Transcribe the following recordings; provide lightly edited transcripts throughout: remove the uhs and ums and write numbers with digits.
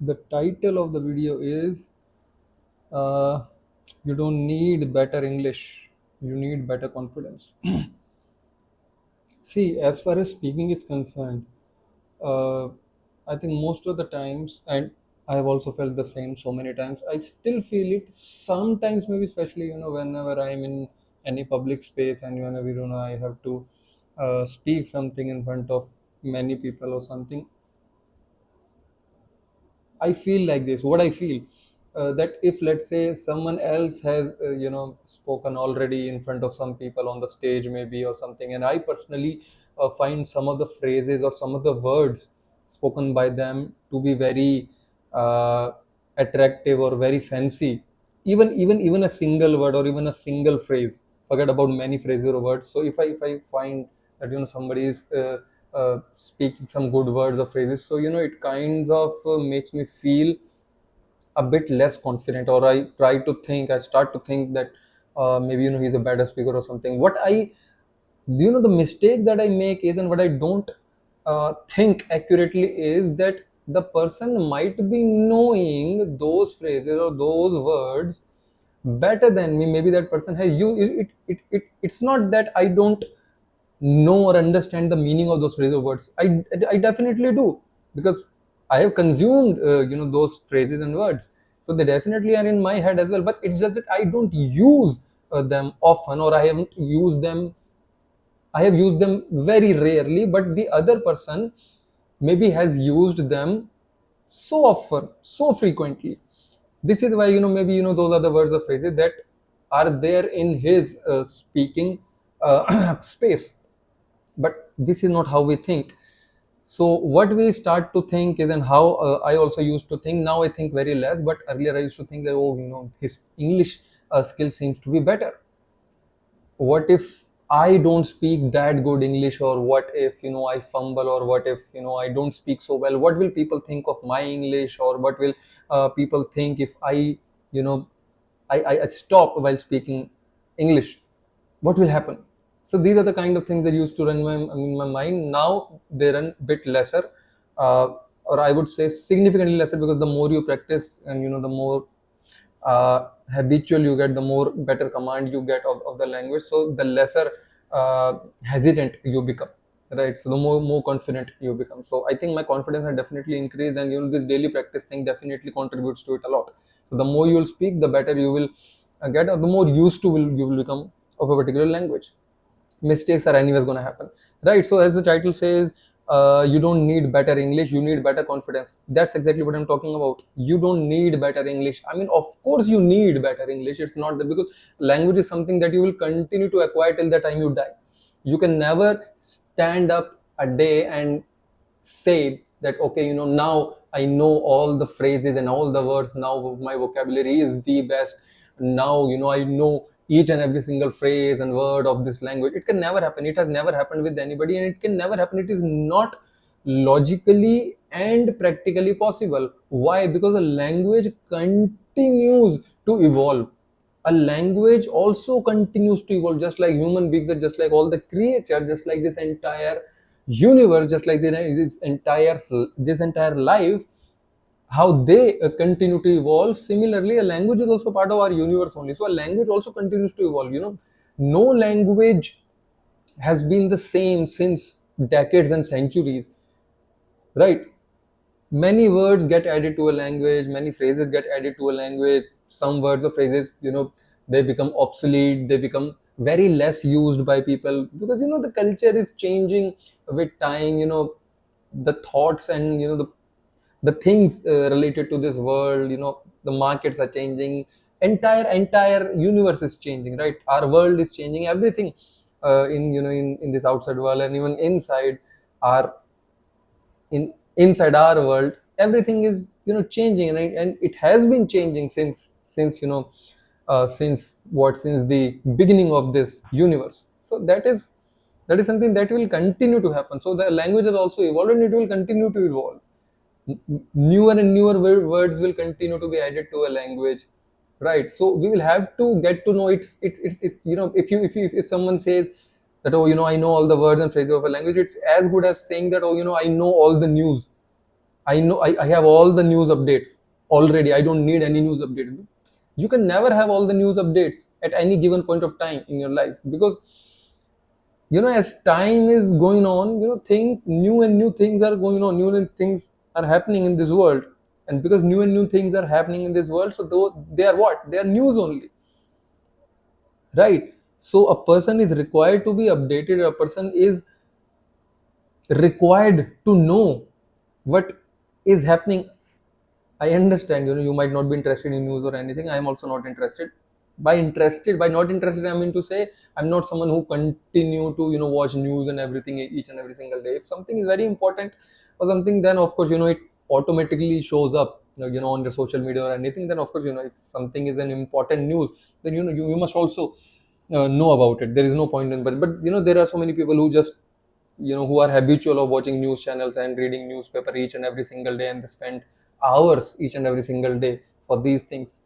The title of the video is uh, You Don't Need Better English, You Need Better Confidence. See, as far as speaking is concerned, uh, I think most of the times, and I have also felt the same so many times, I still feel it sometimes, maybe especially, whenever I'm in any public space and whenever, I have to speak something in front of many people or something. I feel like this. What I feel that if, let's say, someone else has spoken already in front of some people on the stage maybe or something, and I personally find some of the phrases or some of the words spoken by them to be very uh, attractive or very fancy. Even a single word or even a single phrase. Forget about many phrases or words. So if I find that somebody is speaking some good words or phrases, so it kinds of makes me feel a bit less confident, or I start to think that maybe he's a better speaker or something. What I the mistake that I make is, and what I don't think accurately is that the person might be knowing those phrases or those words better than me. Maybe that person has you it's not that I don't know or understand the meaning of those phrases or words. I definitely do, because I have consumed those phrases and words, so they definitely are in my head as well, but it's just that I don't use them often, or I have used them very rarely, but the other person maybe has used them so often, so frequently. This is why, maybe, those are the words or phrases that are there in his speaking space. But this is not how we think. So what we start to think is, and how I also used to think, now I think very less, but earlier I used to think that, oh, his English skill seems to be better. What if I don't speak that good English, or what if I fumble, or what if I don't speak so well? What will people think of my English, or what will people think if I you know I stop while speaking English? What will happen? So these are the kind of things that used to run in my mind. Now they run a bit lesser, uh, or I would say significantly lesser, because the more you practice and the more habitual you get, the more better command you get of the language. So the lesser hesitant you become, right? So the more confident you become. So I think my confidence has definitely increased, and this daily practice thing definitely contributes to it a lot. So the more you will speak, the better you will get, or the more used to you will become of a particular language. Mistakes are anyways going to happen, right? So as the title says, you don't need better English, you need better confidence. That's exactly what I'm talking about. You don't need better English. I mean, of course you need better English. It's not that, because language is something that you will continue to acquire till the time you die. You can never stand up a day and say that, okay, now I know all the phrases and all the words, now my vocabulary is the best, now I know each and every single phrase and word of this language. It can never happen. It has never happened with anybody, and it can never happen. It is not logically and practically possible. Why? Because a language continues to evolve. A language also continues to evolve, just like human beings, and just like all the creatures, just like this entire universe, just like this entire life, how they continue to evolve. Similarly, a language is also part of our universe only, so a language also continues to evolve. No language has been the same since decades and centuries, right? Many words get added to a language, many phrases get added to a language. Some words or phrases, they become obsolete, they become very less used by people, because the culture is changing with time. The thoughts and the things related to this world, the markets are changing, entire universe is changing, right? Our world is changing, everything in this outside world, and even our inside our world, everything is changing, and it has been changing since the beginning of this universe. So that is something that will continue to happen. So the language has also evolved, and it will continue to evolve. Newer and newer words will continue to be added to a language, right? So we will have to get to know it's if someone says that, oh, I know all the words and phrases of a language, it's as good as saying that, oh, I know all the news. I have all the news updates already. I don't need any news updates. You can never have all the news updates at any given point of time in your life, because as time is going on, things, new and new things are going on, new and things are happening in this world. And because new and new things are happening in this world, so though they are what? They are news only, right? So a person is required to be updated. A person is required to know what is happening. I understand, you might not be interested in news or anything. I am also not interested. By not interested, I mean to say I'm not someone who continue to, watch news and everything each and every single day. If something is very important or something, then of course, it automatically shows up, on your social media or anything. Then of course, if something is an important news, then you must also know about it. There is no point in, but there are so many people who just, who are habitual of watching news channels and reading newspaper each and every single day, and they spend hours each and every single day for these things.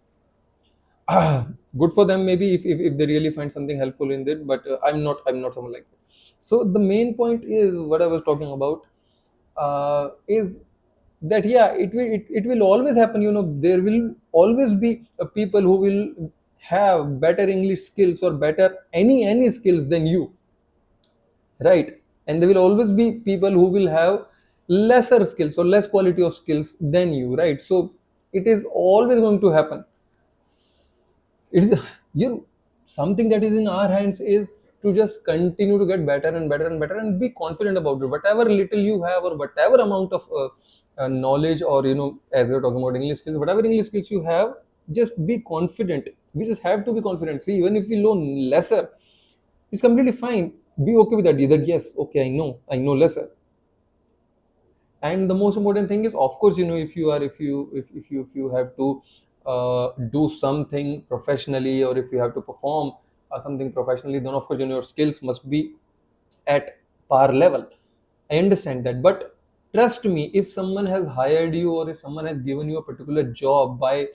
Good for them, maybe, if they really find something helpful in it, but I'm not someone like that. So the main point is what I was talking about, is that, yeah, it will always happen. There will always be people who will have better English skills or better any skills than you, right? And there will always be people who will have lesser skills or less quality of skills than you, right? So it is always going to happen. It's something that is in our hands is to just continue to get better and better and better, and be confident about it. Whatever little you have, or whatever amount of knowledge, or as we're talking about English skills, whatever English skills you have, just be confident. We just have to be confident. See, even if we learn lesser, it's completely fine. Be okay with that. That yes, okay, I know lesser. And the most important thing is, of course, if you have to do something professionally, or if you have to perform something professionally, then of course, your skills must be at par level. I understand that, but trust me, if someone has hired you, or if someone has given you a particular job by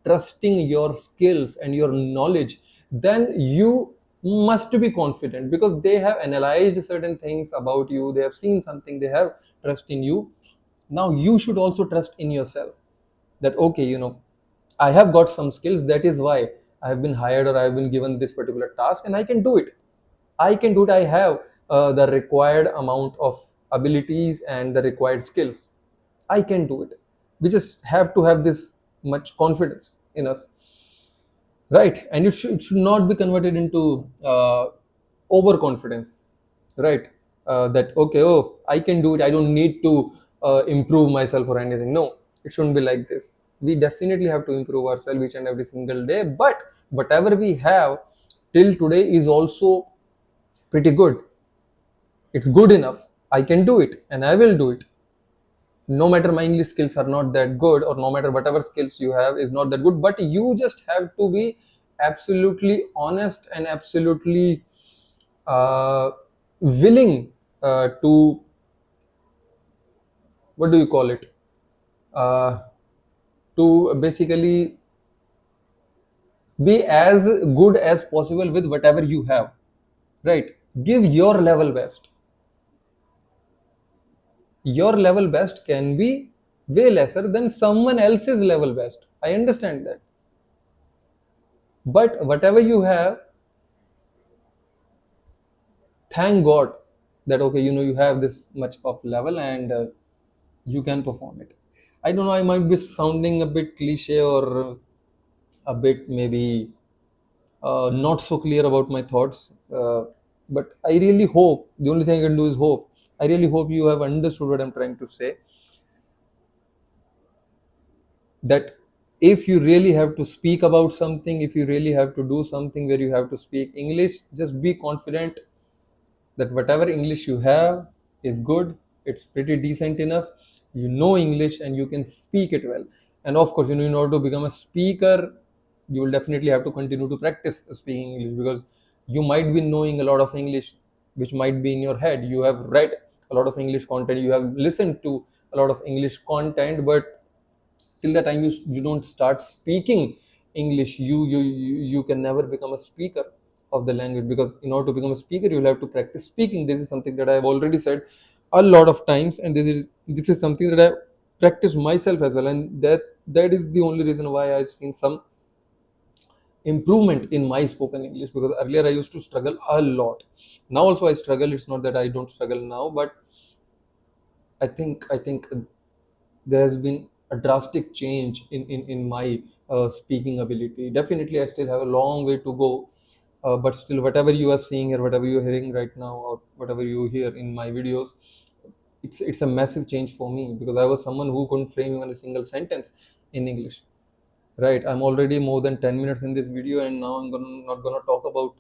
trusting your skills and your knowledge, then you must be confident, because they have analyzed certain things about you, they have seen something, they have trust in you. Now you should also trust in yourself, that okay, I have got some skills, that is why I have been hired, or I have been given this particular task, and I can do it. I have the required amount of abilities and the required skills. I can do it. We just have to have this much confidence in us, right? And it should not be converted into overconfidence, right? That okay, oh, I can do it, I don't need to improve myself or anything. No, it shouldn't be like this. We definitely have to improve ourselves each and every single day, but whatever we have till today is also pretty good. It's good enough. I can do it, and I will do it. No matter my English skills are not that good, or no matter whatever skills you have is not that good, but you just have to be absolutely honest and absolutely willing to, what do you call it, uh, to basically be as good as possible with whatever you have, right? Give your level best. Your level best can be way lesser than someone else's level best. I understand that. But whatever you have, thank God that okay, you have this much of level, and you can perform it. I don't know, I might be sounding a bit cliche, or a bit maybe not so clear about my thoughts. But I really hope, the only thing I can do is hope. I really hope you have understood what I'm trying to say, that if you really have to speak about something, if you really have to do something where you have to speak English, just be confident that whatever English you have is good, it's pretty decent enough, English, and you can speak it well. And of course, in order to become a speaker, you will definitely have to continue to practice speaking English, because you might be knowing a lot of English which might be in your head. You have read a lot of English content, you have listened to a lot of English content, but till the time you don't start speaking English, you can never become a speaker of the language, because in order to become a speaker, you will have to practice speaking. This is something that I have already said a lot of times, and this is something that I practiced myself as well, and that is the only reason why I've seen some improvement in my spoken English, because earlier I used to struggle a lot. Now also I struggle. It's not that I don't struggle now, but I think there has been a drastic change in my speaking ability. Definitely, I still have a long way to go, but still, whatever you are seeing or whatever you're hearing right now, or whatever you hear in my videos, it's a massive change for me, because I was someone who couldn't frame even a single sentence in English. Right, I'm already more than 10 minutes in this video, and now not gonna talk about,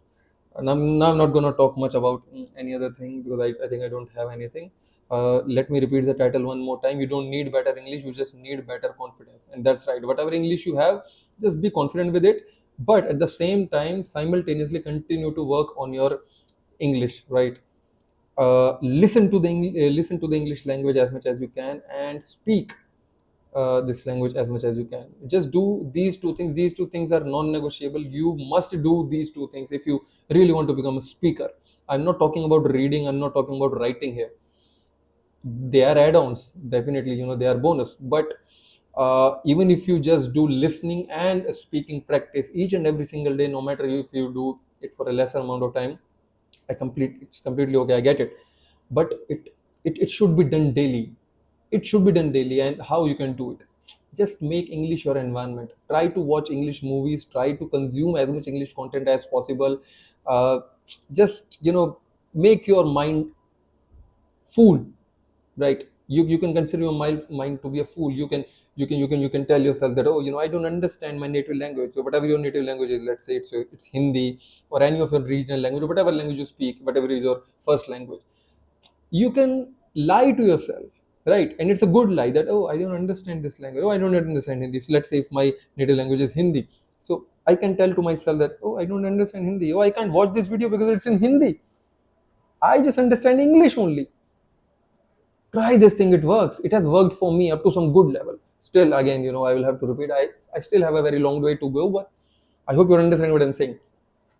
and now I'm not gonna talk much about any other thing, because I think I don't have anything. Let me repeat the title one more time. You don't need better English, you just need better confidence. And that's right. Whatever English you have, just be confident with it. But at the same time, simultaneously continue to work on your English, right? Listen to the English language as much as you can, and speak this language as much as you can. Just do these two things. These two things are non-negotiable. You must do these two things if you really want to become a speaker. I'm not talking about reading, I'm not talking about writing here. They are add-ons, definitely, they are bonus. But even if you just do listening and speaking practice each and every single day, no matter if you do it for a lesser amount of time, it's completely okay, I get it. But it should be done daily. It should be done daily. And how you can do it? Just make English your environment. Try to watch English movies, try to consume as much English content as possible. Just make your mind fool, right? You can consider your mind to be a fool. You can tell yourself that, oh, I don't understand my native language. So whatever your native language is, let's say it's Hindi, or any of your regional language, or whatever language you speak, whatever is your first language, you can lie to yourself, right? And it's a good lie that, oh, I don't understand this language, oh, I don't understand Hindi. So let's say if my native language is Hindi, so I can tell to myself that, oh, I don't understand Hindi, oh, I can't watch this video because it's in Hindi, I just understand English only. Try this thing, it works. It has worked for me up to some good level. Still, again, I will have to repeat, I still have a very long way to go, but I hope you understand what I'm saying.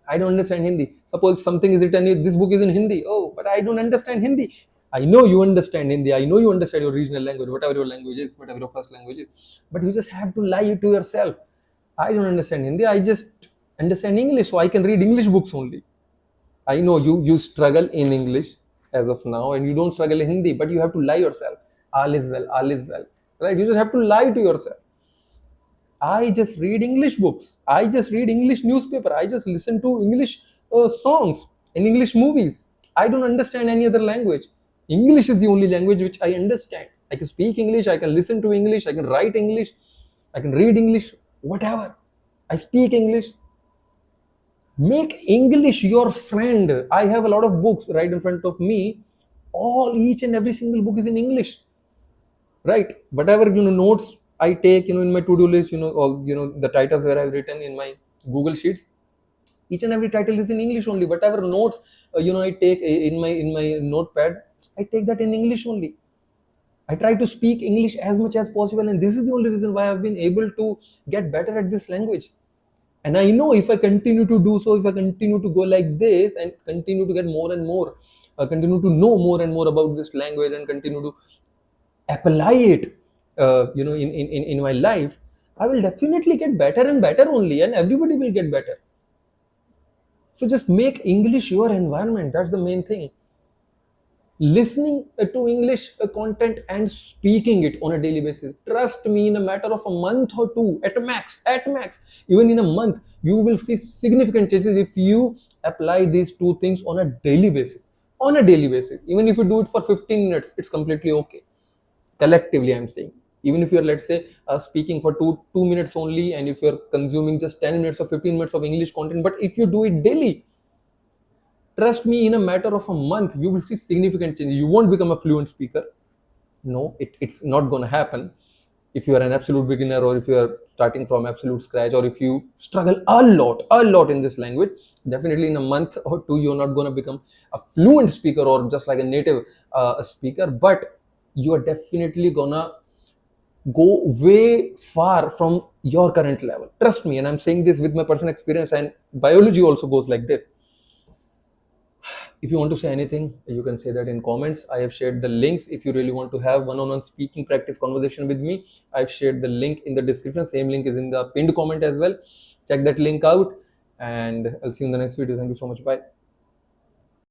I don't understand Hindi. Suppose something is written, this book is in Hindi, oh, but I don't understand Hindi. I know you understand Hindi, I know you understand your regional language, whatever your language is, whatever your first language is, but you just have to lie to yourself. I don't understand Hindi, I just understand English, so I can read English books only. I know you struggle in English as of now, and you don't struggle in Hindi, but you have to lie yourself. All is well, all is well. Right? You just have to lie to yourself. I just read English books. I just read English newspaper. I just listen to English songs and English movies. I don't understand any other language. English is the only language which I understand. I can speak English. I can listen to English. I can write English. I can read English. Whatever. I speak English. Make English your friend. I have a lot of books right in front of me. Each and every single book is in English, right? Whatever notes I take in my to-do list, all the titles where I've written in my Google Sheets, each and every title is in English only. Whatever notes I take in my notepad, I take that in English only. I try to speak English as much as possible, and this is the only reason why I've been able to get better at this language. And I know if I continue to do so, if I continue to go like this and continue to get more and more, continue to know more and more about this language, and continue to apply it in my life, I will definitely get better and better only, and everybody will get better. So just make English your environment. That's the main thing. Listening to English content and speaking it on a daily basis. Trust me, in a matter of a month or two, at max, even in a month, you will see significant changes if you apply these two things on a daily basis. On a daily basis, even if you do it for 15 minutes, it's completely okay. Collectively, I'm saying. Even if you're, let's say, speaking for two minutes only, and if you're consuming just 10 minutes or 15 minutes of English content, but if you do it daily, trust me, in a matter of a month, you will see significant changes. You won't become a fluent speaker. No, it's not going to happen. If you are an absolute beginner, or if you are starting from absolute scratch, or if you struggle a lot in this language, definitely in a month or two, you're not going to become a fluent speaker or just like a native speaker. But you are definitely going to go way far from your current level. Trust me, and I'm saying this with my personal experience, and biology also goes like this. If you want to say anything, you can say that in comments. I have shared the links. If you really want to have one-on-one speaking practice conversation with me, I've shared the link in the description. Same link is in the pinned comment as well. Check that link out, and I'll see you in the next video. Thank you so much. Bye.